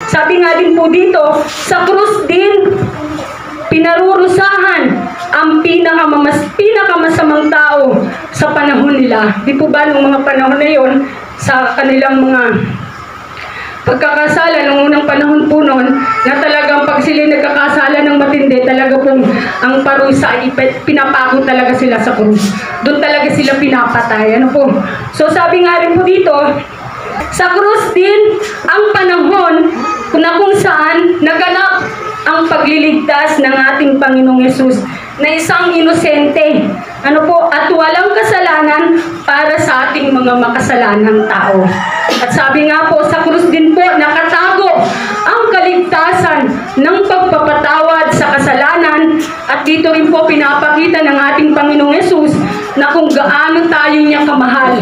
sabi nga din po dito, sa krus din, pinarurusahan ang pinakamasamang tao sa panahon nila. Di po ba nung mga panahon na yon, sa kanilang mga pagkakasala, nung unang panahon po noon, na talagang pag sila nagkakasala ng matindi, talaga pong ang parusa, pinapako talaga sila sa krus. Doon talaga sila pinapatay. Ano po? So sabi nga rin po dito, sa krus din ang panahon kung saan naganap ang pagliligtas ng ating Panginoong Yesus na isang inosente, ano po, at walang kasalanan para sa ating mga makasalanang tao. At sabi nga po, sa krus din po nakatago ang kaligtasan ng pagpapatawad sa kasalanan, at dito rin po pinapakita ng ating Panginoong Yesus na kung gaano tayo niya kamahal.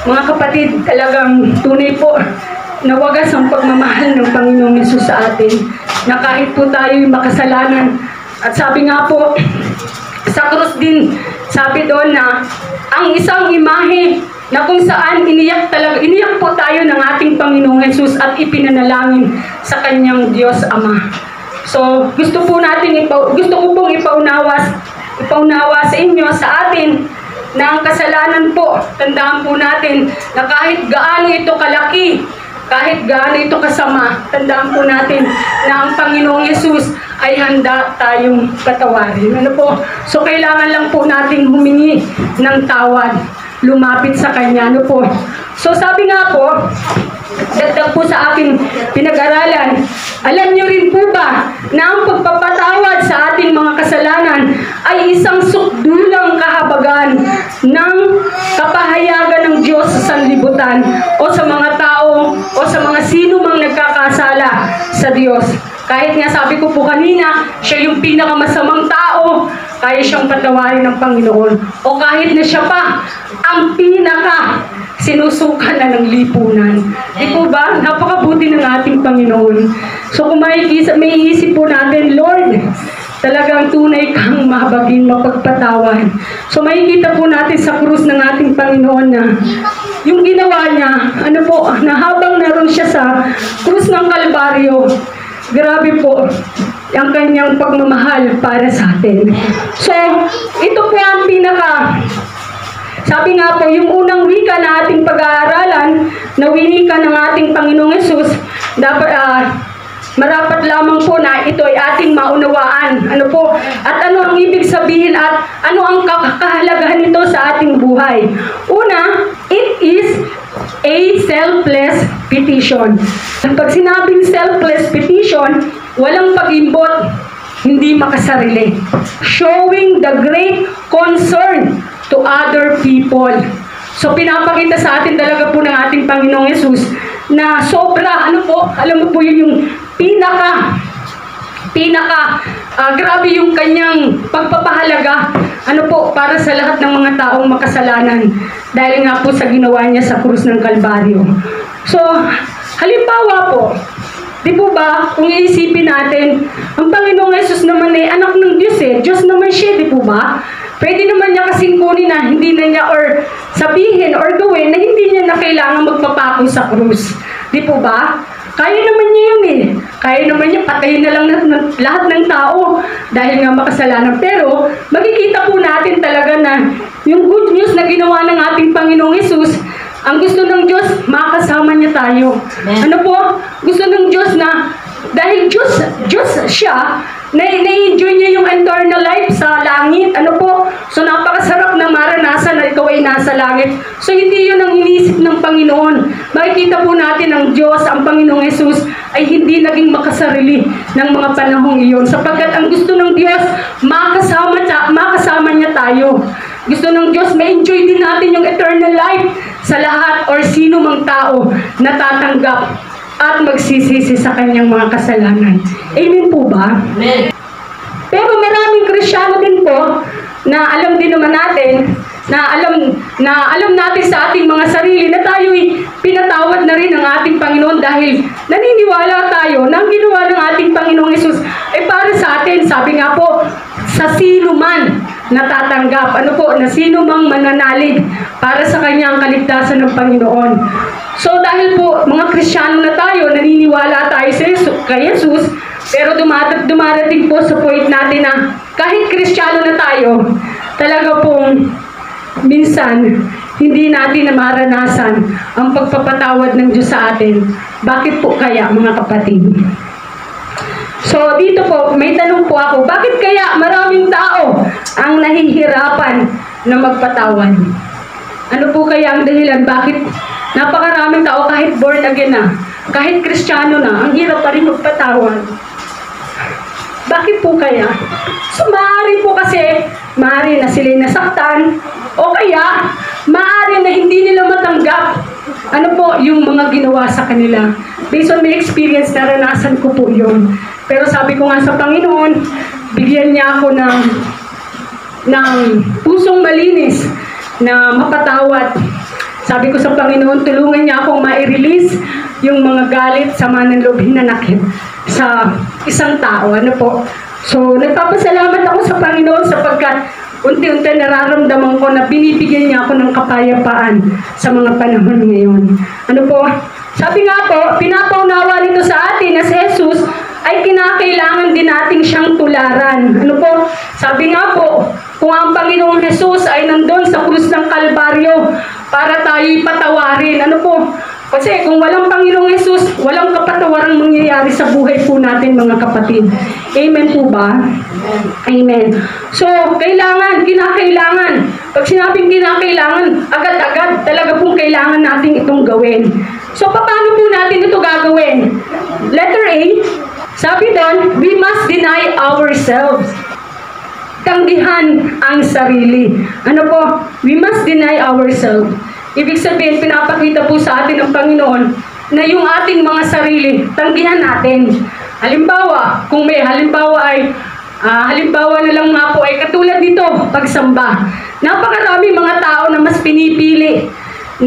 Mga kapatid, talagang tunay po na wagas ang pagmamahal ng Panginoong Yesus sa atin, na kahit po tayo'y makasalanan. At sabi nga po, sa krus din, sabi doon na ang isang imahe na kung saan iniyak po tayo ng ating Panginoong Yesus at ipinanalangin sa kanyang Diyos Ama. So, gusto ko pong ipaunawa sa inyo, sa atin, na ang kasalanan po, tandaan po natin na kahit gaano ito kalaki, kahit gaano ito kasama, tandaan po natin na ang Panginoong Yesus ay handa tayong patawarin. Ano po? So, kailangan lang po nating humingi ng tawad, lumapit sa Kanya. Ano po? So, sabi nga po, dagdag po sa aking pinag-aralan, alam niyo rin po ba na ang pagpapatawad sa ating mga kasalanan ay isang sukdulang kahabagan ng kapahayagan ng Diyos sa sanlibutan o sa mga tao o sa mga sino mang nagkakasala sa Diyos. Kahit nga sabi ko po kanina, siya yung pinakamasamang tao, kaya siyang patawarin ng Panginoon. O kahit na siya pa ang sinusukan na ng lipunan. Di po ba? Napakabuti ng ating Panginoon. So kung may isip po natin, Lord, talagang tunay kang mahabagin, mapagpatawan. So makikita po natin sa krus ng ating Panginoon na yung ginawa niya, ano po, na habang naroon siya sa krus ng Kalbaryo, grabe po ang kanyang pagmamahal para sa atin. So, ito po ang sabi nga po, yung unang wika na ating pag-aaralan, na winika ng ating Panginoong Yesus, dapat marapat lamang po na ito ay ating maunawaan. Ano po? At ano ang ibig sabihin at ano ang kahalagahan nito sa ating buhay? Una, it is a selfless petition. Pag sinabing selfless petition, walang pag-imbot, hindi makasarili. Showing the great concern to other people. So pinapakita sa atin talaga po ng ating Panginoong Yesus na sobra, ano po, alam mo po yun yung grabe yung kanyang pagpapahalaga, ano po, para sa lahat ng mga taong makasalanan dahil nga po sa ginawa niya sa krus ng Kalbaryo. So, halimbawa po, di po ba, kung iisipin natin, ang Panginoong Yesus naman ay anak ng Diyos Diyos naman siya, di po ba? Pwede naman niya kasing kunin na hindi na niya or sabihin or gawin na hindi niya na kailangan magpapako sa krus. Di po ba? Kaya naman niya yun Kaya naman niya patayin na lang lahat ng tao dahil nga makasalanan. Pero makikita po natin talaga na yung good news na ginawa ng ating Panginoong Yesus, ang gusto ng Diyos, makasama niya tayo. Ano po? Gusto ng Diyos na, dahil Diyos siya, na-enjoy niya yung eternal life sa langit. Ano po? So, napakasarap na maranasan na ikaw ay nasa langit. So, hindi yun ang iniisip ng Panginoon. Makikita po natin ang Diyos, ang Panginoong Yesus, ay hindi naging makasarili ng mga panahong iyon. Sapagkat ang gusto ng Diyos, makasama niya tayo. Gusto ng Diyos, ma-enjoy din natin yung eternal life sa lahat or sino mang tao na tatanggap at magsisisi sa kanyang mga kasalanan. Amen po ba? Amen. Pero maraming Kristiyano din po na alam din naman natin, na alam natin sa ating mga sarili na tayo'y pinatawad na rin ng ating Panginoon dahil naniniwala tayo na ang ginawa ng ating Panginoong Yesus ay para sa atin. Sabi nga po, sa sino man natatanggap, ano po, na sino mang mananalig para sa kanyang kaligtasan ng Panginoon. So dahil po mga Kristiyano na tayo, naniniwala tayo kay Jesus, pero dumarating po sa point natin na kahit Kristiyano na tayo, talaga pong minsan, hindi natin na maranasan ang pagpapatawad ng Diyos sa atin. Bakit po kaya, mga kapatid? So, dito po, may tanong po ako, bakit kaya maraming tao ang nahihirapan na magpatawad? Ano po kaya ang dahilan? Bakit napakaraming tao kahit born again na, kahit Kristiyano na, ang hirap pa rin magpatawad? Bakit po kaya? So, maaari po kasi, maaari na sila'y nasaktan, o kaya, maaari na hindi nila matanggap ano po yung mga ginawa sa kanila. Based on my experience, naranasan ko po yun. Pero sabi ko nga sa Panginoon, bigyan niya ako ng pusong malinis na mapatawad. Sabi ko sa Panginoon, tulungan niya akong ma-release yung mga galit, sama ng loob, hinanakit sa isang tao. Ano po? So, nagpapasalamat ako sa Panginoon sapagkat unti-unti nararamdaman ko na binibigyan niya ako ng kapayapaan sa mga panahon ngayon. Ano po? Sabi nga po, pinapaunawa nito sa atin na si Jesus ay kinakailangan din nating siyang tularan. Ano po? Sabi nga po, kung ang Panginoong Jesus ay nandun sa krus ng Kalbaryo para tayo'y patawarin. Ano po? Kasi kung walang Panginoong Jesus, walang kapatawarang mangyayari sa buhay po natin, mga kapatid. Amen po ba? Amen. So, kinakailangan. Pag sinabing kinakailangan, agad-agad talaga pong kailangan natin itong gawin. So, paano po natin ito gagawin? Letter A, sabi doon, we must deny ourselves. Tanggihan ang sarili. Ano po? We must deny ourselves. Ibig sabihin, pinapakita po sa atin ng Panginoon na yung ating mga sarili, tanggihan natin. Halimbawa, kung may halimbawa na lang nga po ay katulad nito, pagsamba. Napakarami mga tao na mas pinipili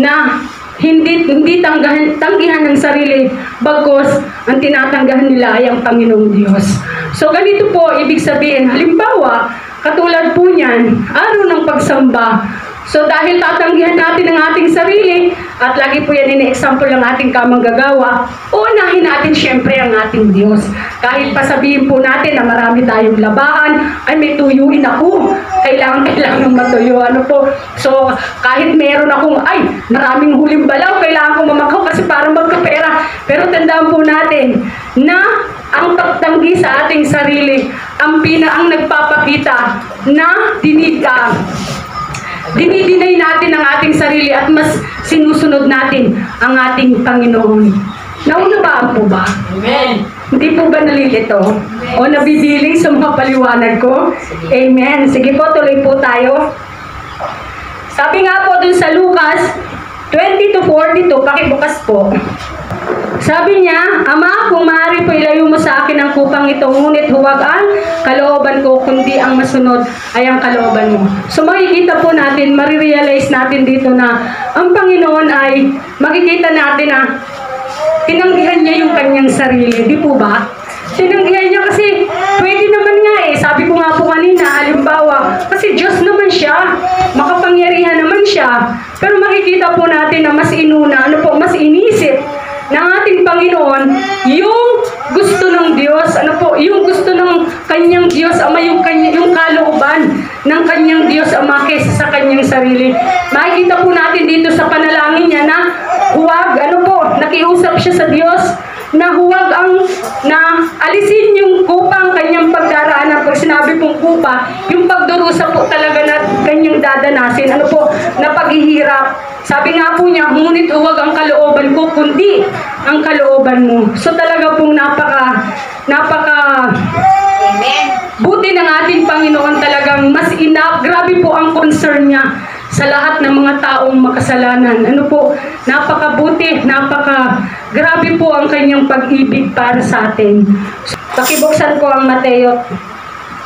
na hindi tanggihan ng sarili, bagkus ang tinatanggahan nila ay ang Panginoong Diyos. So ganito po, ibig sabihin, halimbawa, katulad po niyan, araw ng pagsamba. So dahil tatanggihan natin ang ating sarili, at lagi po yan ini-example ng ating kamanggagawa, unahin natin syempre ang ating Diyos. Kahit pasabihin po natin na marami tayong labaan, ay may tuyuin ako, kailangan matuyo. Ano po? So kahit meron akong, maraming huling balaw, kailangan kong mamakaw kasi para magkapera. Pero tandaan po natin na ang pagtanggi sa ating sarili, ang nagpapakita na dinidinay natin ang ating sarili at mas sinusunod natin ang ating Panginoon. Naunawaan po ba? Amen. Hindi po ba nalilito? O nabibiling sa mga paliwanag ko? Amen. Sige po, tuloy po tayo. Sabi nga po dun sa Lucas 20-42, pakibukas po. Sabi niya, Ama, kung maaari po ilayo mo sa akin ang kupang ito, ngunit huwag ang kalooban ko, kundi ang masunod ay ang kalooban mo. So makikita po natin, marirealize natin dito na ang Panginoon ay makikita natin na tinanggihan niya yung kanyang sarili. Di po ba? Tinanggihan niya kasi pwede naman nga sabi ko nga po kanina, halimbawa, kasi Diyos naman siya, makapangyarihan naman siya. Pero makikita po natin na mas inuna, mas inisip ng ating Panginoon yung gusto ng Diyos, yung gusto ng kanyang Diyos Ama, yung kalooban ng kanyang Diyos Ama kaysa sa kanyang sarili. Makikita po natin dito sa panalangin niya na huwag, nakiusap siya sa Diyos na huwag na alisin yung kupang kanyang pagdaraanan. Pag sinabi pong kupa, yung pagdurusa po talaga na kanyang dadanasin, na paghihirap. Sabi nga po niya, ngunit huwag ang kalooban ko, kundi ang kalooban mo. So talaga pong napaka buti ng ating Panginoon, talagang grabe po ang concern niya sa lahat ng mga taong makasalanan. Napakabuti, grabe po ang kanyang pag-ibig para sa atin. So, pakibuksan ko ang Mateo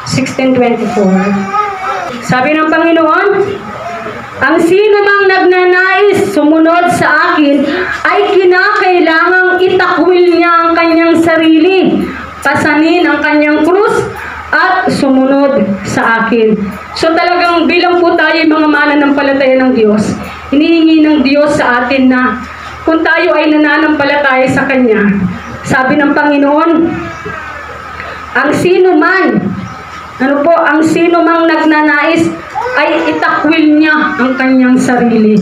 16:24. Sabi ng Panginoon, ang sino mang nagnanais sumunod sa akin ay kinakailangang itakwil niya ang kanyang sarili, pasanin ang kanyang krus, at sumunod sa akin. So talagang bilang po tayo mga mananampalataya ng Diyos, hinihingi ng Diyos sa atin na kung tayo ay nananampalataya sa Kanya, Sabi ng Panginoon, ang sino man, ang sino mang nagnanais ay itakwil niya ang kanyang sarili.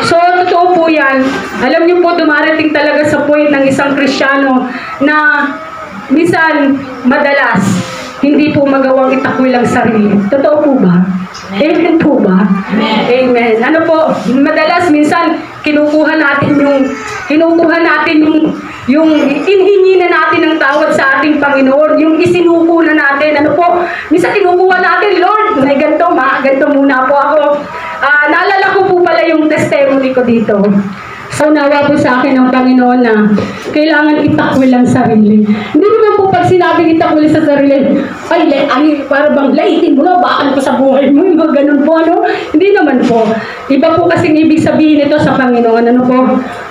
So, totoo po yan. Alam niyo po, dumarating talaga sa point ng isang Kristiyano na minsan, madalas, hindi po magawang itakwil ang sarili. Totoo po ba? Amen po ba? Amen. Ano po, madalas, minsan, kinukuha natin yung inhingi na natin ng tawad sa ating Panginoon, yung isinuko na natin, minsan kinukuha natin, Lord, may ganito muna po ako. Naalala ko po pala yung testimony ko dito. So, nawa po sa akin ng Panginoon na kailangan itakwil ang sarili. Hindi naman po pag sinabing itakwil sa sarili, para bang laitin mo na, bakal pa sa buhay mo, yung mga ganun po, Hindi naman po. Iba po kasing ibig sabihin ito sa Panginoon,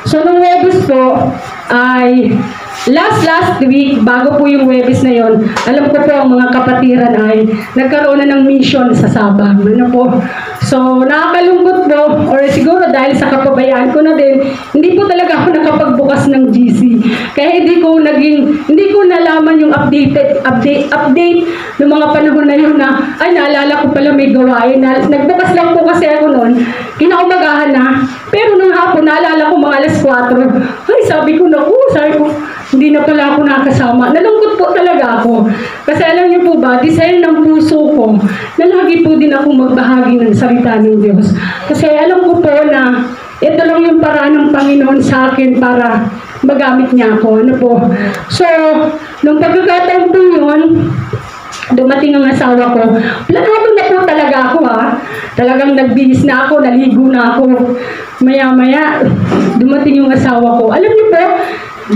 So, nung Webes po, ay last week, bago po yung Webes na yon, alam ko po ang mga kapatiran ay nagkaroon na ng mission sa Sabang. So, nakakalungkot po, or siguro dahil sa kapabayaan ko na din, hindi po talaga ako nakapagbukas ng GC. Kaya hindi ko nalaman yung update ng mga panahon na yun na, naalala ko pala may gawain. Nagbukas lang po kasi ako noon, kinaumagahan na, pero nung hapon, naalala ko mga alas 4. Sabi ko, hindi na pala ako nakasama. Nalungkot po talaga ako. Kasi alam niyo po ba, desire ng puso ko, na lagi po din ako magbahagi ng salita ng Diyos. Kasi alam ko po na ito lang yung paraan ng Panginoon sa akin para magamit niya ako. So, nung pagkakataon po yun, dumating ang asawa ko. Planado na po talaga ako Talagang nagbihis na ako, naligo na ako. Maya-maya, dumating yung asawa ko. Alam niyo po,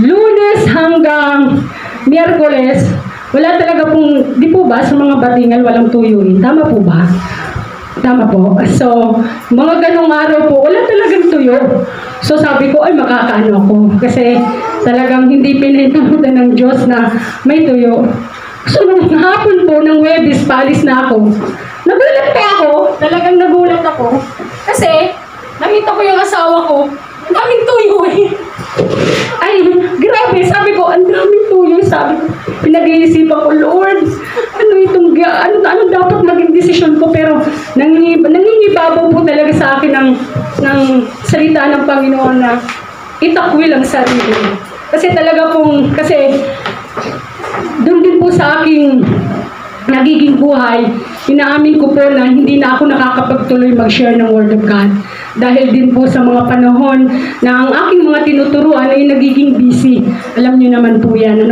Lunes hanggang Miyerkules, wala talaga pong, di po ba, sa mga batingan walang tuyuin. Tama po ba? Tama po. So, mga ganong araw po, wala talagang tuyo. So, sabi ko, makakaano ako. Kasi talagang hindi pinahintulutan ng Diyos na may tuyo. So, nung hapon po, ng Webes, paalis na ako. Nagulat po ako. Talagang nagulat ako. Kasi, nakita ko yung asawa ko, ang daming tuyo grabe. Sabi ko, ang daming tuyo. Sabi ko, pinag-iisipan ko, Lord, ano dapat maging desisyon ko? Pero, nangingibabaw po talaga sa akin ng salita ng Panginoon na itakwil ang sarili. Kasi doon din po sa aking nagiging buhay, inaamin ko po na hindi na ako nakakapagtuloy mag-share ng Word of God. Dahil din po sa mga panahon na ang aking mga tinuturuan ay nagiging busy. Alam niyo naman po yan.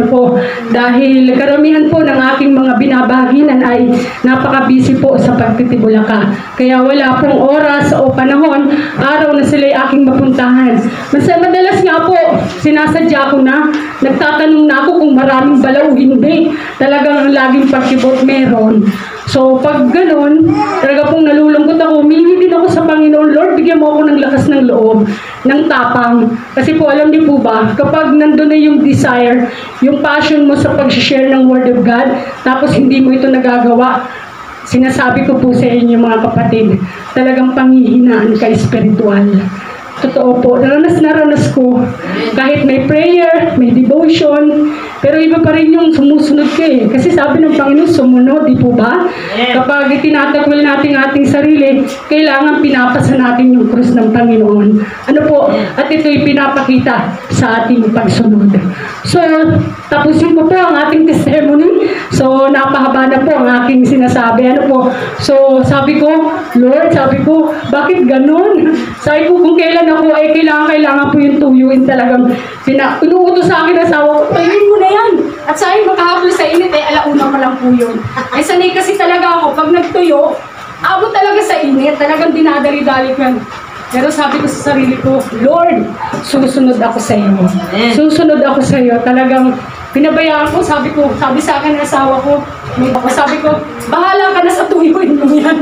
Dahil karamihan po ng aking mga binabaginan ay napaka-busy po sa pagtitibulaka. Kaya wala pong oras o panahon, araw na sila'y aking mapuntahan. Madalas nga po, sinasadya ko na, nagtatanong na ako kung maraming balaw, hindi. Talagang laging pagkibot meron. So, pag ganun, talaga pong nalulungkot ako, humingi din ako sa Panginoon, Lord, bigyan mo ako ng lakas ng loob, ng tapang. Kasi po, alam niyo po ba, kapag nandun na yung desire, yung passion mo sa pag-share ng Word of God, tapos hindi mo ito nagagawa, sinasabi ko po sa inyo mga kapatid, talagang panghihinaan ka espiritual. Totoo po, naranas ko. Kahit may prayer, may devotion, pero iba pa rin yung sumusunod ka Kasi sabi ng Panginoon, sumunod, di po ba? Kapag itinatakwil natin ating sarili, kailangan pinapasa natin yung krus ng Panginoon. At ito'y pinapakita sa ating pagsunod. So, tapusin ko po ang ating testimony. So, napahaba na po ang aking sinasabi. So, sabi ko, Lord, bakit ganun? Sabi ko, kung kailan ako ay kailangan po yung tuyuin talagang inuutos sa akin asawa ko, tuyuin mo na yan. At sa akin makahaplo sa init alauna pa lang po yun. Sanay kasi talaga ako, pag nagtuyo, abot talaga sa init, talagang dinadali-dali ko yan. Pero sabi ko sa sarili ko, Lord, susunod ako sa iyo. Susunod ako sa iyo. Talagang pinabayaan ko, sabi sa akin ng asawa ko, sabi ko, bahala ka na sa tuyuin mo yan.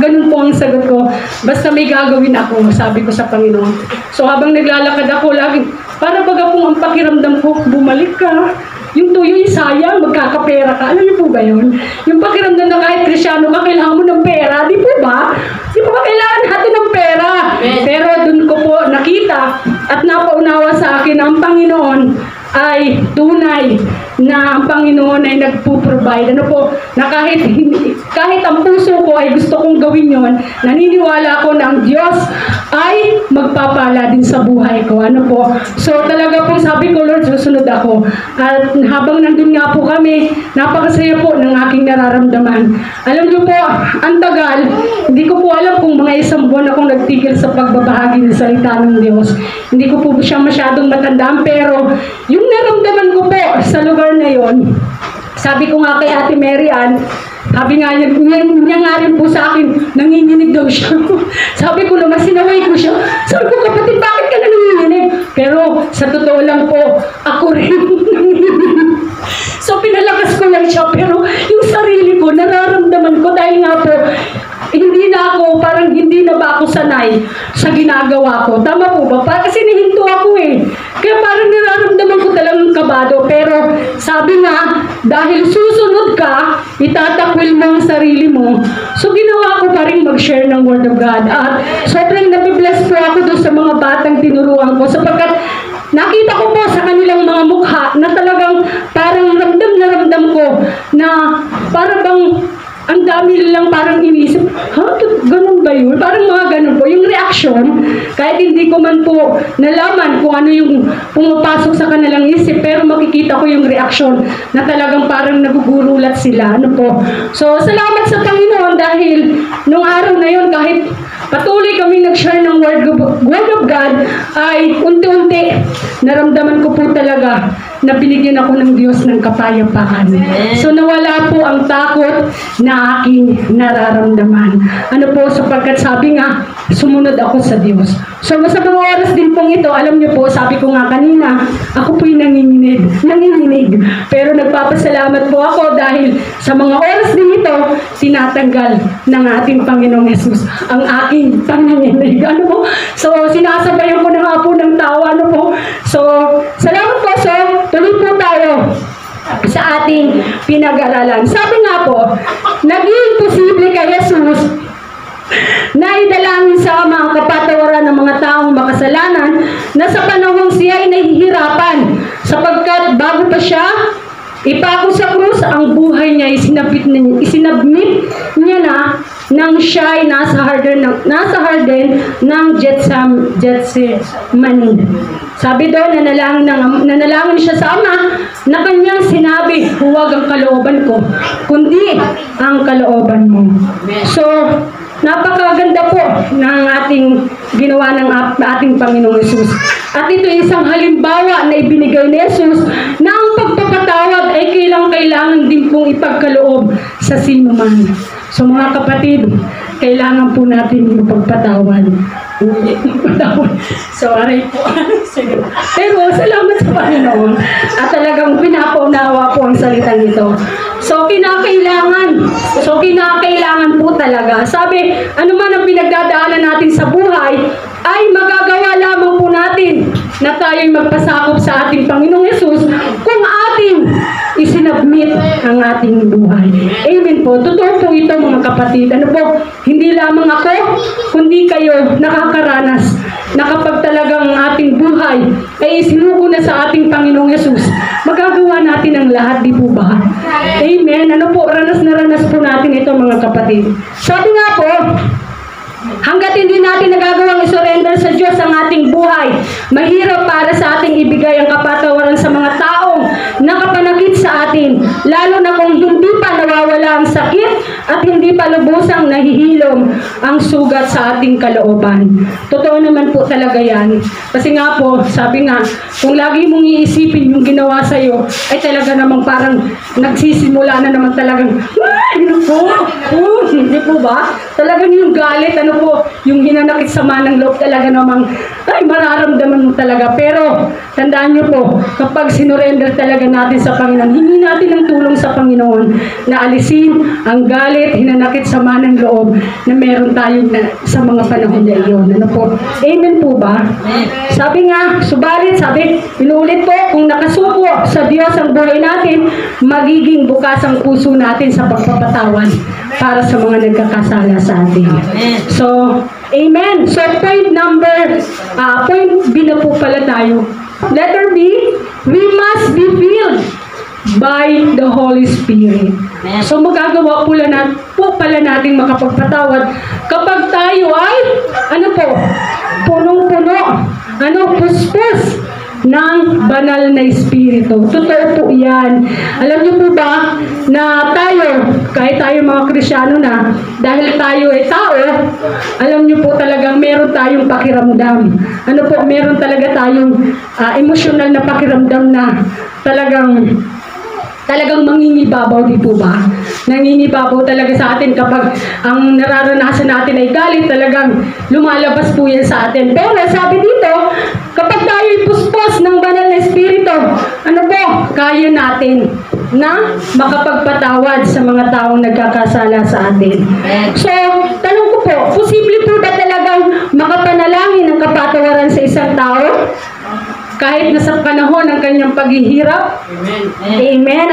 Ganun po ang sagot ko. Basta may gagawin ako, sabi ko sa Panginoon. So habang naglalakad ako, lagi, para baga pong ang pakiramdam ko, bumalik ka. Yung tuyo yung sayang, magkakapera ka. Alam niyo po ba yun? Yung pakiramdam na kahit Krisyano ka, kailangan mo ng pera. Di po ba? Di po ba kailangan natin ng pera? Pero dun ko po nakita at napaunawa sa akin ang Panginoon ay tunay na ang Panginoon ay nagpo-provide. Ano po, na kahit ang puso ko ay gusto kong gawin yon, naniniwala ako na ang Diyos ay magpapala din sa buhay ko. Ano po, so talaga po sabi ko, Lord, susunod ako. At habang nandun nga po kami, napakasaya po ng aking nararamdaman. Alam niyo po, ang tagal, hindi ko po alam kung mga isang buwan akong nagtigil sa pagbabahagi ng salita ng Diyos. Hindi ko po siya masyadong matandaan, pero yung naramdaman ko po sa lugar na yon, sabi ko nga kay Ate Mary Ann, sabi nga niya nga rin po sa akin, nanginginig daw siya. Sabi ko naman, sinaway ko siya. Sabi ko, kapatid, bakit ka nanginginig? Pero sa totoo lang po, ako rin nanginginig. So pinalakas ko lang siya, pero yung sarili ko, nararamdaman ko dahil nga po, parang hindi na ba ako sanay sa ginagawa ko. Tama po ba? Kasi nihinto ako eh. Kaya parang nararamdaman ko talagang kabado. Pero sabi nga, dahil susunod ka, itatakwil mo ang sarili mo. So ginawa ko pa rin mag-share ng Word of God. At sobrang nabibless po ako doon sa mga batang tinuruan ko. Sapagkat nakita ko po sa kanilang mga mukha na talagang parang ramdam na ramdam ko na parang bang ang dami lang parang inisip, ganun ba yun? Parang mga ganun po. Yung reaction, kahit hindi ko man po nalaman kung ano yung pumapasok sa kanilang isip, pero makikita ko yung reaction na talagang parang nagugurulat sila. Ano po? So, salamat sa Panginoon dahil nung araw na yun, kahit patuloy kami nag-share ng Word of God, ay unti-unti naramdaman ko po talaga na binigyan ako ng Diyos ng kapayapaan. So nawala po ang takot na aking nararamdaman. Ano po, sapagkat sabi nga, sumunod ako sa Diyos. So sa mga oras din pong ito, alam niyo po, sabi ko nga kanina, ako po'y nanginginig. Pero nagpapasalamat po ako dahil sa mga oras din ito, tinatanggal ng ating Panginoong Yesus ang aking panginginig. Ano po? So sinasabayan ko na nga po ng tawa. Ano po? So salamat po. So tuloy po tayo sa ating pinag-aralan. Sabi nga po, naging posible kay Jesus na idalangin sa mga kapatawaran ng mga taong makasalanan na sa panahong siya ay nahihirapan sapagkat bago pa siya ipako sa krus, ang buhay niya isinabmit niya na nang siya ay nasa harden ng Getsemani. Sabi doon, nanalangin siya sa Ama na kanyang sinabi, huwag ang kalooban ko, kundi ang kalooban mo. So, napakaganda po ng ating ginawa ng ating Panginoong Yesus. At ito isang halimbawa na ibinigay ni Jesus na ang pagpapatawad ay kailangan din pong ipagkaloob sa sino man. So mga kapatid, kailangan po natin magpagpatawad. So aray po. Pero salamat sa Panginoon at talagang pinapaunawa po ang salitang ito. So kinakailangan po talaga. Sabi, ano man ang pinagdadaanan natin sa buhay, ay magagawa lamang po natin na tayo'y magpasakop sa ating Panginoong Yesus kung ating isinabmit ang ating buhay. Amen po. Totoo po ito mga kapatid. Ano po, hindi lamang ako, kundi kayo nakakaranas na kapag talagang ating buhay ay isinuko na sa ating Panginoong Yesus, magagawa natin ang lahat, di po ba? Amen. Ano po, ranas na ranas po natin ito mga kapatid. Sabi nga po, hanggat hindi natin nagagawang isurrender sa Diyos ang ating buhay, mahirap para sa ating ibigay ang kapatawaran sa mga taong nakapanakit sa atin, lalo na kung hindi pa nawawala ang sakit at hindi pa lubusang nahihilom ang sugat sa ating kalooban. Totoo naman po talaga yan. Kasi nga po, sabi nga, kung lagi mong iisipin yung ginawa sa'yo, ay talaga namang parang nagsisimula na naman talagang, hindi po ba? Talagang yung galit, ano po, yung hinanakit sama ng loob talaga namang, ay mararamdaman mo talaga. Pero, tandaan nyo po, kapag sinurrender talaga natin sa Panginoon, hindi natin ang tulong sa Panginoon na alisin ang galit, hinanakit sama ng loob na meron tayo sa mga panahon na iyon. Ano po? Amen po ba? Sabi nga, subalit, sabi, inuulit po, kung nakasuko sa Diyos ang buhay natin, magiging bukas ang puso natin sa pagpapatawad para sa mga nagkakasala sa atin. So, amen. So, point B na po pala tayo. Letter B, we must be filled by the Holy Spirit. So magagawa po pala natin makapagpatawad kapag tayo ay, punong-puno, puspos ng banal na Espiritu. Totoo po yan. Alam niyo po ba na tayo, kahit tayo mga Kristyano na, dahil tayo ay tao, alam niyo po talagang meron tayong pakiramdam. Meron talaga tayong emosyonal na pakiramdam na talagang mangingibabaw, di po ba? Nangingibabaw talaga sa atin kapag ang nararanasan natin ay galit, talagang lumalabas po yan sa atin. Pero sabi dito, kapag tayo puspos ng banal na Espiritu, kaya natin na makapagpatawad sa mga taong nagkakasala sa atin. So, tanong ko po, posible po ba talagang makapanalangin ng kapatawaran sa isang tao? Kahit nasa panahon ng kanyang paghihirap. Amen.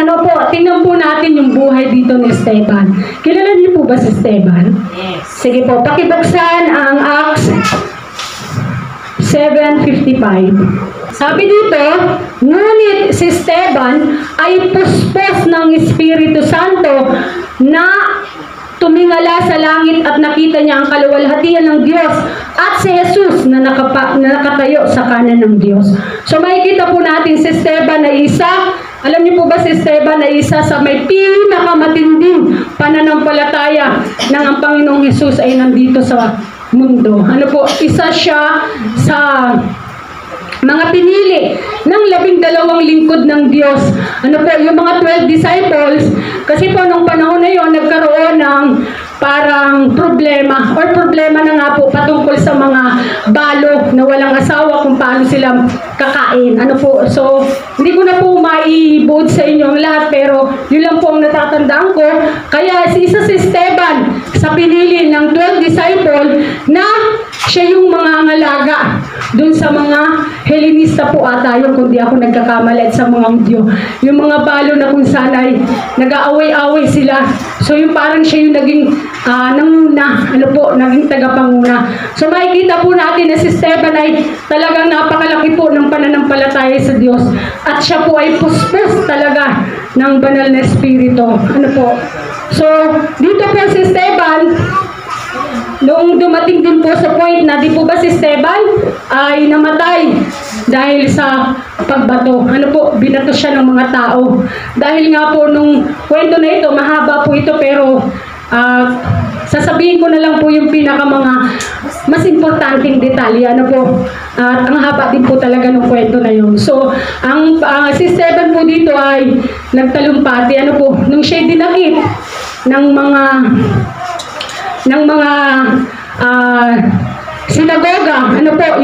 Tingnan po natin yung buhay dito ni Esteban. Kilala niyo po ba si Esteban? Yes. Sige po, pakibuksan ang Acts 7:55. Sabi dito, ngunit si Esteban ay puspos ng Espiritu Santo na tumingala sa langit at nakita niya ang kaluwalhatian ng Diyos at si Jesus na nakatayo sa kanan ng Diyos. So makikita po natin si Esteban na isa. Alam niyo po ba si Esteban na isa sa may pinakamatinding pananampalataya ng ang Panginoong Jesus ay nandito sa mundo. Isa siya sa mga pinili ng 12 lingkod ng Diyos. Yung mga 12 disciples, kasi po nung panahon na yon nagkaroon ng parang problema na nga po patungkol sa mga balo na walang asawa kung paano sila kakain. So, hindi ko na po maibuod sa inyo ang lahat, pero yun lang po ang natatandaan ko. Kaya isa si Esteban sa pinili ng 12 disciple na siya yung mga ngalaga dun sa mga Helenista po ata yung kundi ako nagkakamali sa mga Hudyo. Yung mga balo na kung saan ay nag-aaway-away sila. So yung parang siya yung naging nanguna, naging tagapanguna. So makikita po natin na si Esteban ay talagang napakalaki po ng pananampalataya sa Diyos. At siya po ay puspos talaga ng banal na Espiritu. So dito po si Esteban, noong dumating din po sa point na di po ba si Esteban ay namatay dahil sa pagbato. Binato siya ng mga tao. Dahil nga po nung kwento na ito, mahaba po ito pero sasabihin ko na lang po yung mga mas importanteng detalye. At ang haba din po talaga ng kwento na yun. So, si Esteban po dito ay nagtalumpati. Nung siya'y dinakip ng mga sinagoga,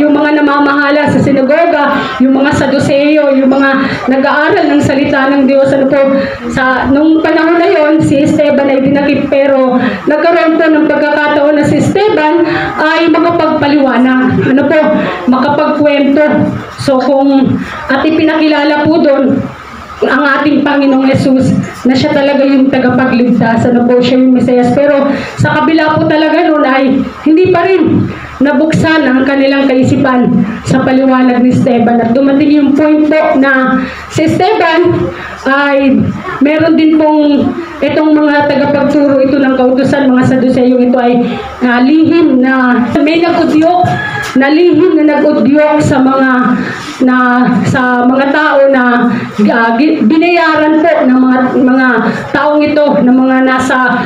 yung mga namamahala sa sinagoga, yung mga Saduceo, yung mga nag-aaral ng salita ng Diyos, nung panahon na yon si Esteban ay dinakip, pero nagkaroon po ng pagkakataon na si Esteban ay makapagpaliwanag, makapagkwento. So at ipinakilala po doon ang ating Panginoong Jesus na siya talaga yung tagapagligtas, siya yung Mesiyas. Pero sa kabila po talaga noon ay hindi pa rin nabuksan ang kanilang kaisipan sa paliwanag ni Esteban. At dumating yung point po na si Esteban ay meron din pong itong mga tagapagturo ito ng kautusan, mga Saduceo, ito ay lihim na may nag-udyok sa mga tao na binayaran po ng mga taong ito, ng mga nasa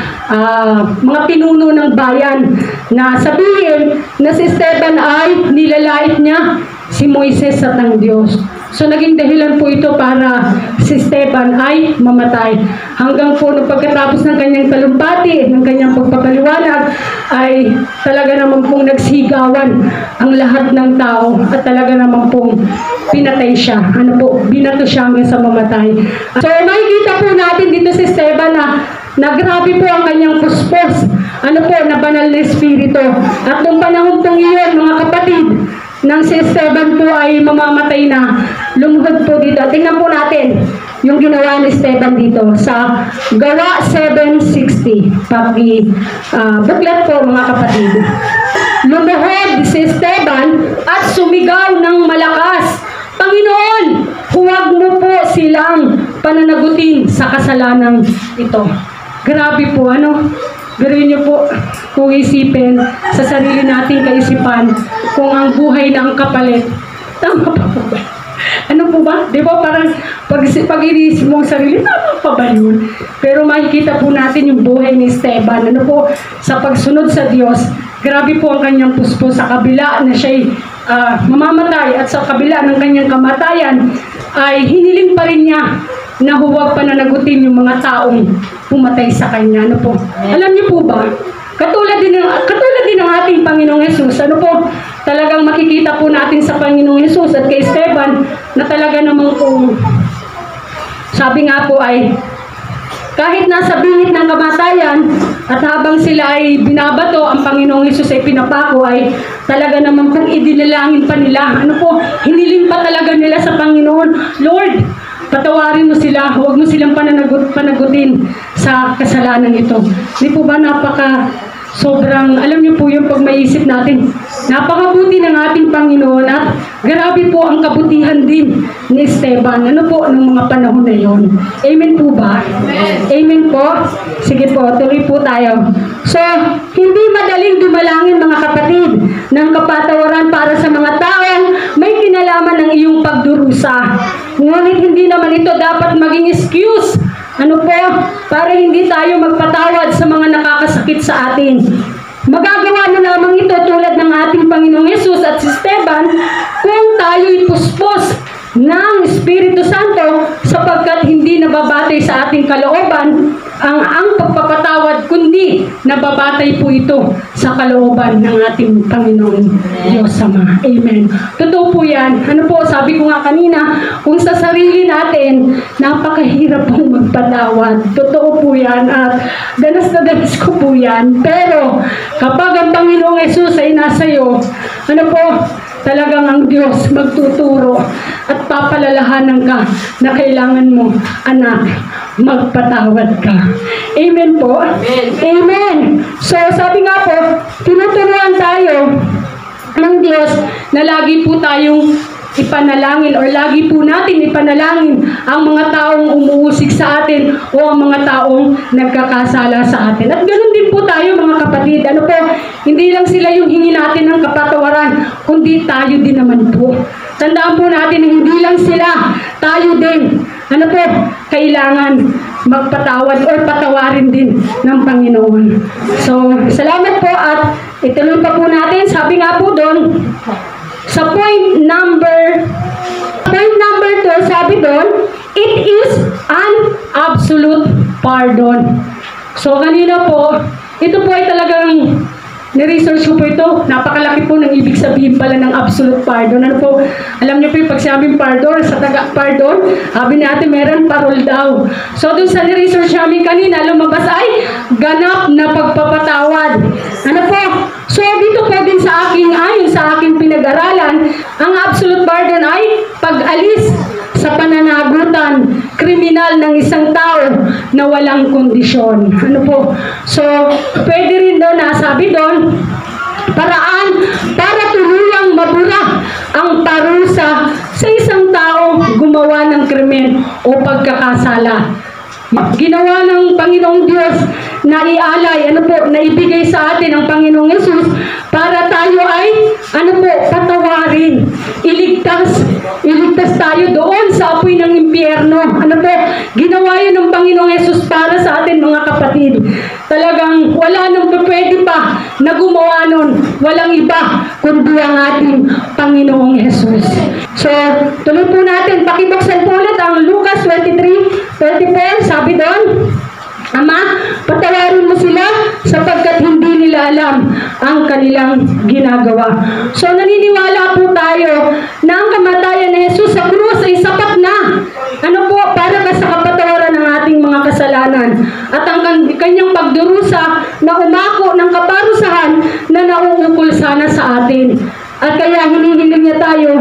mga pinuno ng bayan, na sabihin na si Esteban ay nilalait niya si Moises at ang Diyos. So naging dahilan po ito para si Esteban ay mamatay. Hanggang po nung pagkatapos ng kanyang talumpati, ng kanyang pagpapaliwanag, ay talaga naman pong nagsigawan ang lahat ng tao at talaga naman pong pinatay siya. Binato siya hanggang sa mamatay. So makikita po natin dito si Esteban na grabe po ang kanyang puspos. Na banal na Espiritu. At nung panahon pong iyon, mga kapatid, nang si Esteban po ay mamamatay na, lumuhod po dito. Tingnan po natin yung ginawa ni Esteban dito sa Gawa 7:60. Buklat po, mga kapatid. Lumuhod si Esteban at sumigaw ng malakas, Panginoon, huwag mo po silang pananagutin sa kasalanan ito. Grabe po, ano? Gawin niyo po kung isipin sa sarili nating kaisipan kung ang buhay na ang kapalit. Tama pa po ba? Ano po ba? Di ba parang pag-iisip mo ang sarili, tama pa ba yun? Pero makikita po natin yung buhay ni Esteban. Ano po? Sa pagsunod sa Diyos, grabe po ang kanyang puspos sa kabila na siya'y mamamatay at sa kabila ng kanyang kamatayan ay hiniling pa rin niya na huwag pananagutin yung mga taong pumatay sa kanya. Ano po? Alam niyo po ba? Katulad din ng ating Panginoong Hesus. Ano po? Talagang makikita po natin sa Panginoong Hesus at kay Esteban na talaga namang po, sabi nga po ay kahit nasa bingit ng kamatayan at habang sila ay binabato, ang Panginoong Hesus ay pinapako, ay talaga naman kung idinalangin pa nila. Ano po? Hiniling pa talaga nila sa Panginoon, Lord, patawarin mo sila, huwag mo silang panagutin sa kasalanan ito. Di po ba sobrang, alam niyo po yung pag maisip natin, napakabuti ng ating Panginoon at grabe po ang kabutihan din ni Esteban. Ano po, ng mga panahon na yon. Amen po ba? Amen. Amen po? Sige po, tuloy po tayo. So, hindi madaling dumalangin mga kapatid ng kapatawaran para sa mga taong may kinalaman ng iyong pagdurusa. Ngunit hindi naman ito dapat maging excuse. Ano po? Para hindi tayo magpatawad sa mga nakakasakit sa atin. Magagawa na lamang ito tulad ng ating Panginoong Hesus at si Esteban kung tayo'y puspos ng Espiritu Santo sapagkat hindi nababatay sa ating kalooban ang pagpapatawad, kundi nababatay po ito sa kalooban ng ating Panginoong Diyos Ama. Amen. Totoo po yan. Ano po, sabi ko nga kanina, kung sa sarili natin, napakahirap pong magpatawad. Totoo po yan at danas na danas ko po yan. Pero kapag ang Panginoong Hesus ay nasa iyo, ano po, talagang ang Diyos magtuturo at papalalahanan ka na kailangan mo, anak, magpatawad ka. Amen po? Amen. Amen. So, sabi nga po, tinuturuan tayo ng Diyos na lagi po tayong ipanalangin or lagi po natin ipanalangin ang mga taong umuusig sa atin o ang mga taong nagkakasala sa atin. At ganoon din po tayo mga kapatid. Ano po, hindi lang sila yung hingi natin ng kapatawaran, kundi tayo din naman po. Tandaan po natin na hindi lang sila, tayo din. Ano po, kailangan magpatawad or patawarin din ng Panginoon. So, salamat po at ituloy pa po natin. Sabi nga po doon, sa point number 2, sabi doon, it is an absolute pardon. So, kanina po, ito po ay talagang ni-research ko po ito. Napakalaki po ng ibig sabihin pala ng absolute pardon. Ano po, alam niyo po yung pag sinabing pardon, sa taga-pardon, sabi natin meron parol daw. So, dun sa ni-research namin kanina, lumabas ay ganap na pagpapatawad. Ano po? So, dito po din sa ayon sa aking pinag-aralan, ang absolute pardon ay pag-alis sa pananagutan kriminal ng isang tao na walang kondisyon. Ano po? So, pwede rin doon, nasabi doon, paraan para tuluyang mabura ang parusa sa isang tao gumawa ng krimen o pagkakasala. Ginawa ng Panginoong Diyos na ialay, na ibigay sa atin ang Panginoong Hesus para tayo ay, patawarin, iligtas tayo doon sa apoy ng impyerno. Ginawa yun ng Panginoong Hesus para sa atin mga kapatid. Talagang wala nang pwede pa na gumawa nun. Walang iba kundi ang ating Panginoong Hesus. So, tuloy po natin, pakibuksan po ulit ang Lucas 23:34, sabi doon, Ama, patawarin mo sila sapagkat hindi nila alam ang kanilang ginagawa. So, naniniwala po tayo na ang kamatayan ni Jesus sa krus ay sapat na. Para sa kapatawaran ng ating mga kasalanan. At ang kanyang pagdurusa na umako ng kaparusahan na nauukol sana sa atin. At kaya hinihiling niya tayo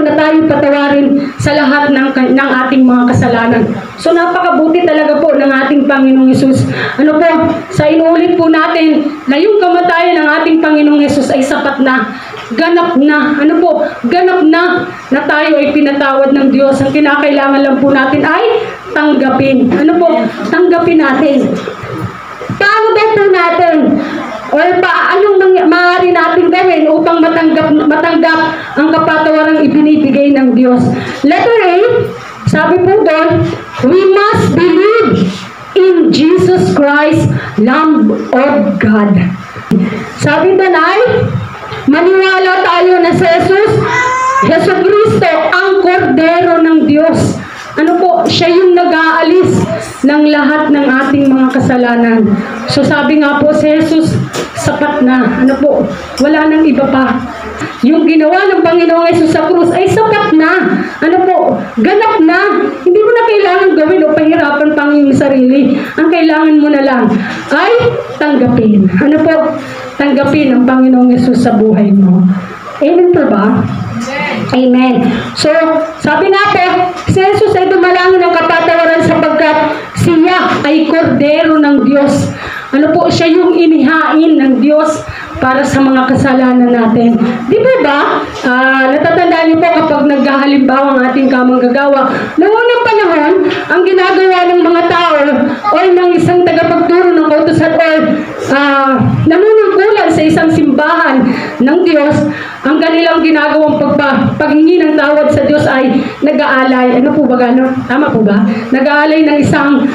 na tayo patawarin sa lahat ng ating mga kasalanan. So napakabuti talaga po ng ating Panginoong Hesus. Sa inuulit po natin na yung kamatayan ng ating Panginoong Hesus ay sapat na ganap na. Ano po? Ganap na tayo ay pinatawad ng Diyos. Ang kinakailangan lang po natin ay tanggapin. Ano po? Tanggapin natin. Paano ba po natin? Or anong maaari natin gawin upang matanggap ang kapatawarang ibinibigay ng Diyos? Letter A, sabi po doon, we must believe in Jesus Christ, Lamb of God. Sabi doon ay, maniwala tayo na si Jesu Cristo, ang kordero ng Diyos. Ano po, siya yung nag-aalis ng lahat ng ating mga kasalanan. So sabi nga po, si Jesus, sapat na. Ano po, wala nang iba pa. Yung ginawa ng Panginoong Yesus sa krus ay sapat na. Ano po, ganap na. Hindi mo na kailangan gawin o pahirapan pang yung sarili. Ang kailangan mo na lang ay tanggapin. Ano po, tanggapin ang Panginoong Yesus sa buhay mo. Amen po ba? Amen. So, sabi nga po, si Jesus ay dumalangin ng kapatawaran sapagkat siya ay kordero ng Diyos. Ano po, siya yung inihain ng Diyos para sa mga kasalanan natin. Di ba ba? Natatandaan niyo po kapag naghahalimbawa ang ating kamanggagawa, noong unang panahon, ang ginagawa ng mga tao o ng isang tagapagturo ng kautusan o nanunungkulan sa isang simbahan ng Diyos, ang kanilang ginagawang paghingi ng tawad sa Diyos ay nag-aalay. Ano po ba gano'n? Tama po ba? Nag-aalay ng isang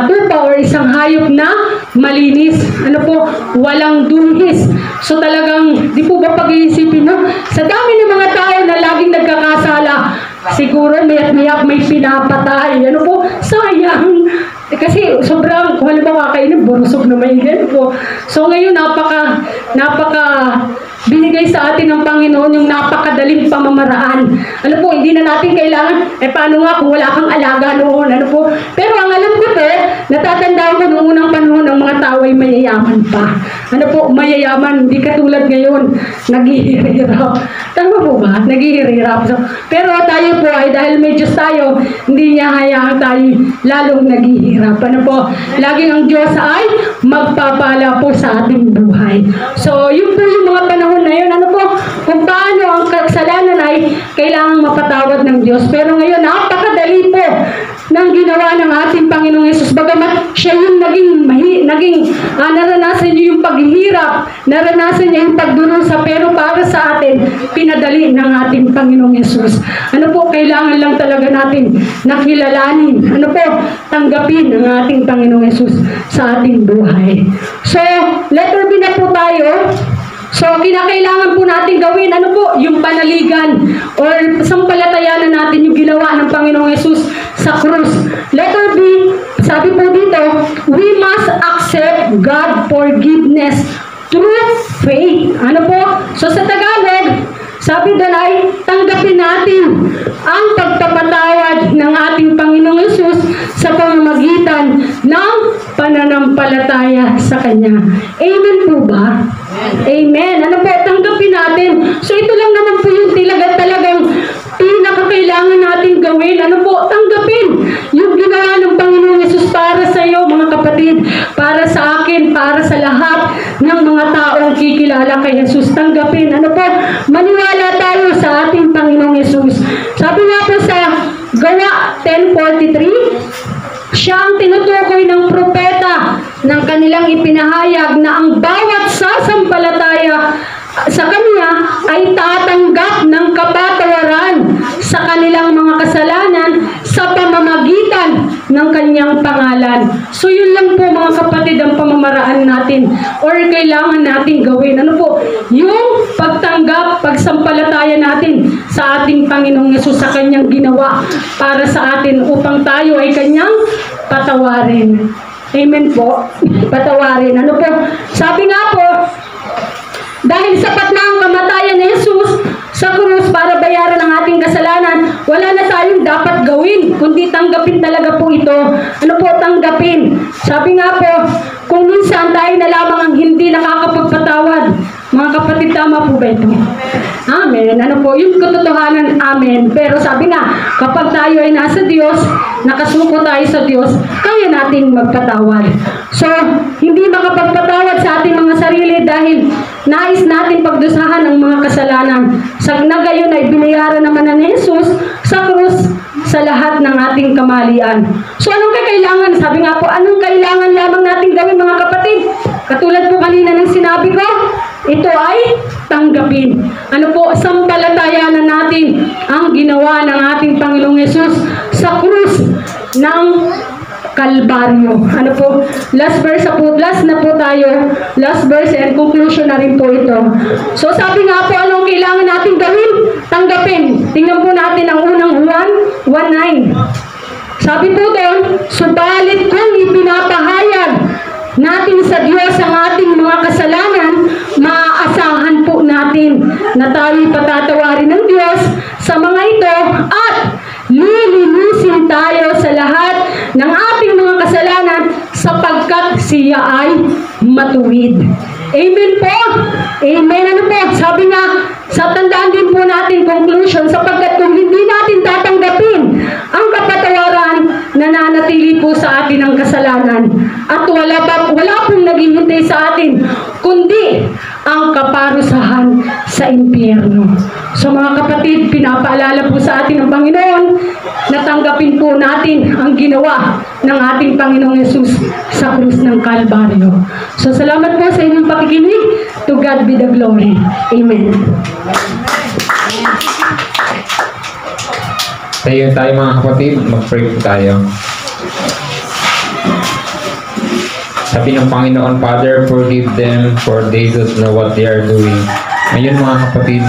tupa o isang hayop na malinis. Ano po? Walang duhis. So talagang, di po ba pag-iisipin, no? Sa dami ng mga tao na laging nagkakasala, siguro mayak-mayak may pinapatay. Ano po? Sayang. Kasi sobrang, kung halimbawa kainin, burusog na may ganun po. So ngayon, napaka binigay sa atin ng Panginoon yung napakadaling pamamaraan. Ano po, hindi na natin kailangan, paano nga kung wala kang alaga noon, ano po. Pero ang alam ko po, natatandaan ko noong unang panahon ng mga tao ay mayayaman pa. Ano po, mayayaman, hindi katulad ngayon, naghihirap. Tama po ba? Naghihirap. So, pero tayo po ay dahil may Diyos tayo, hindi niya hayaan tayo lalong naghihirap. Ano po, laging ang Diyos ay magpapala po sa ating buhay. So, yun po yung mga panahon na yun, ano po, kung paano ang kasalanan ay kailangang mapatawad ng Diyos. Pero ngayon, napakadali po ng ginawa ng ating Panginoong Yesus. Bagamat siya yung naranasan niyo yung paghihirap, naranasan niya yung pagdurusa, pero para sa atin, pinadali ng ating Panginoong Yesus. Ano po, kailangan lang talaga natin nakilalanin, ano po, tanggapin ang ating Panginoong Yesus sa ating buhay. So, letter B na po tayo. So, kinakailangan po natin gawin, ano po, yung panaligan or sampalatayanan natin yung ginawa ng Panginoong Yesus sa krus. Letter B, sabi po dito, we must accept God forgiveness through faith. Ano po? So, sa Tagalog, sabi doon ay tanggapin natin ang pagpapatawad ng ating Panginoong Yesus sa pamamagitan ng pananampalataya sa Kanya. Amen po ba? Amen. Ano po, tanggapin natin. So ito lang naman po yung talagang pinakakailangan natin gawin. Ano po, tanggapin yung ginawa ng Panginoong Yesus para sa iyo, mga kapatid, para sa akin, para sa lahat ng mga taong kikilala kay Jesus. Tanggapin. Ano po, maniwala tayo sa ating Panginoong Yesus. Sabi nga po sa Gawa 10:43, siya ang tinutukoy ng propeta ng kanilang ipinahayag na ang bawat sasampalataya sa Kanya ay tatanggap ng kapatawaran sa kanilang mga kasalanan sa pamamagitan ng Kanyang pangalan. So yun lang po mga kapatid ang pamamaraan natin or kailangan natin gawin. Ano po? Yung pagtanggap, pagsampalataya natin sa ating Panginoong Yesus sa Kanyang ginawa para sa atin upang tayo ay Kanyang patawarin. Amen po. Patawarin. Ano po? Sabi nga po, dahil sapat na ang kamatayan ni Jesus sa krus para bayaran ang ating kasalanan, wala na tayong dapat gawin, kundi tanggapin talaga po ito. Ano po, tanggapin. Sabi nga po, kung minsan tayo na lamang ang hindi nakakapagpatawad, mga kapatid, tama po ba ito? Amen. Ano po, yung katotohanan, amen. Pero sabi nga, kapag tayo ay nasa Diyos, nakasuko tayo sa Diyos, kaya nating magpatawad. So, hindi makapagpatawad sa ating mga sarili dahil nais natin pagdusahan ang mga kasalanan. Sa nagayon ay binayaran naman na ni Jesus sa krus sa lahat ng ating kamalian. So, anong kailangan? Sabi nga po, anong kailangan lamang natin gawin mga kapatid? Katulad po kanina ng sinabi ko, ito ay tanggapin. Ano po, sampalatayanan natin ang ginawa ng ating Panginoong Yesus sa krus ng Kalbaryo. Ano po, last verse na po tayo. Last verse and conclusion na rin po ito. So sabi nga po, anong kailangan natin gawin? Tanggapin. Tingnan po natin ang unang Juan 1:9. Sabi po doon, subalit kung ipinapahayag natin sa Diyos ang ating mga kasalanan, maaasahan po natin na tayo'y patatawarin ng Diyos sa mga ito at lilinisin tayo sa lahat ng ating mga kasalanan sapagkat siya ay matuwid. Amen po. Amen. Ano po? Sabi nga, sa tandaan din po natin conclusion, sapagkat kung hindi natin tatanggapin ang kapatawaran, nananatili po sa atin ang kasalanan. At wala pong naghihintay sa atin, kundi ang kaparusahan sa impyerno. So mga kapatid, pinapaalala po sa atin ng Panginoon, natanggapin po natin ang ginawa ng ating Panginoong Yesus sa krus ng Kalbaryo. So salamat po sa inyong pakikinig. To God be the glory. Amen. Tayo mga kapatid, mag-pray po tayo. Sabi ng Panginoon, Father, forgive them for they don't know what they are doing. Ngayon mga kapatid,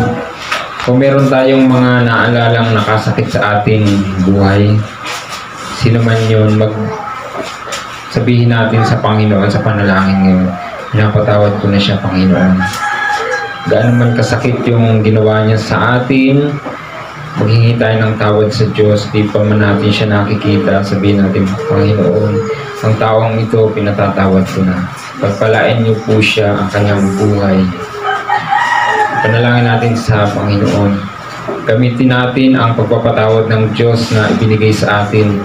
kung meron tayong mga naalalang nakasakit sa ating buhay, sino man yun, sabihin natin sa Panginoon sa panalangin ngayon, pinapatawad ko na siya, Panginoon. Gaano man kasakit yung ginawa niya sa atin, maghingi tayo ng tawad sa Diyos, di pa man natin siya nakikita, sabihin natin, Panginoon, ang taong ito, pinatatawad ko na. Pagpalain niyo po siya ang kanyang buhay. Panalangin natin sa Panginoon. Gamitin natin ang pagpapatawad ng Diyos na ibinigay sa atin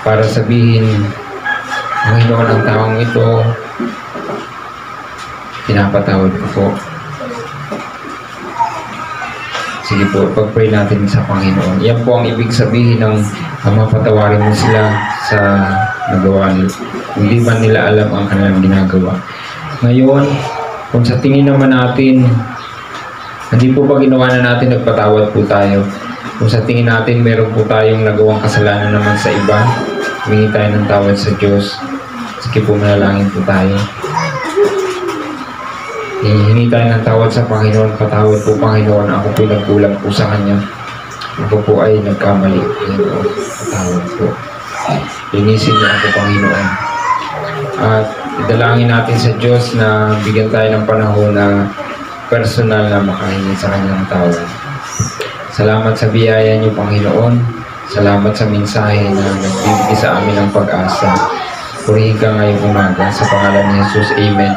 para sabihin, Panginoon, ang taong ito, pinapatawad ko po. Sige po, pag-pray natin sa Panginoon. Yan po ang ibig sabihin ng mapatawarin mo sila sa nagawa nila. Hindi man nila alam ang kanilang ginagawa. Ngayon, kung sa tingin naman natin, hindi po ba ginawa na natin, nagpatawad po tayo. Kung sa tingin natin, meron po tayong nagawang kasalanan naman sa iba, humingi tayo ng tawad sa Diyos. Sige po, manalangin po tayo. Hihingi tayo ng tawad sa Panginoon. Patawad po, Panginoon. Ako po nagkulang po sa Kanya. Ako po ay nagkamali. Panginoon, patawad po. Linisin niyo ako, Panginoon. At idalangin natin sa Diyos na bigyan tayo ng panahon na personal na makahingi sa Kanyang tawad. Salamat sa biyaya niyo, Panginoon. Salamat sa mensahe na nagbibigay sa amin ng pag-asa. Purihin ka ngayong umaga. Sa pangalan ni Jesus. Amen.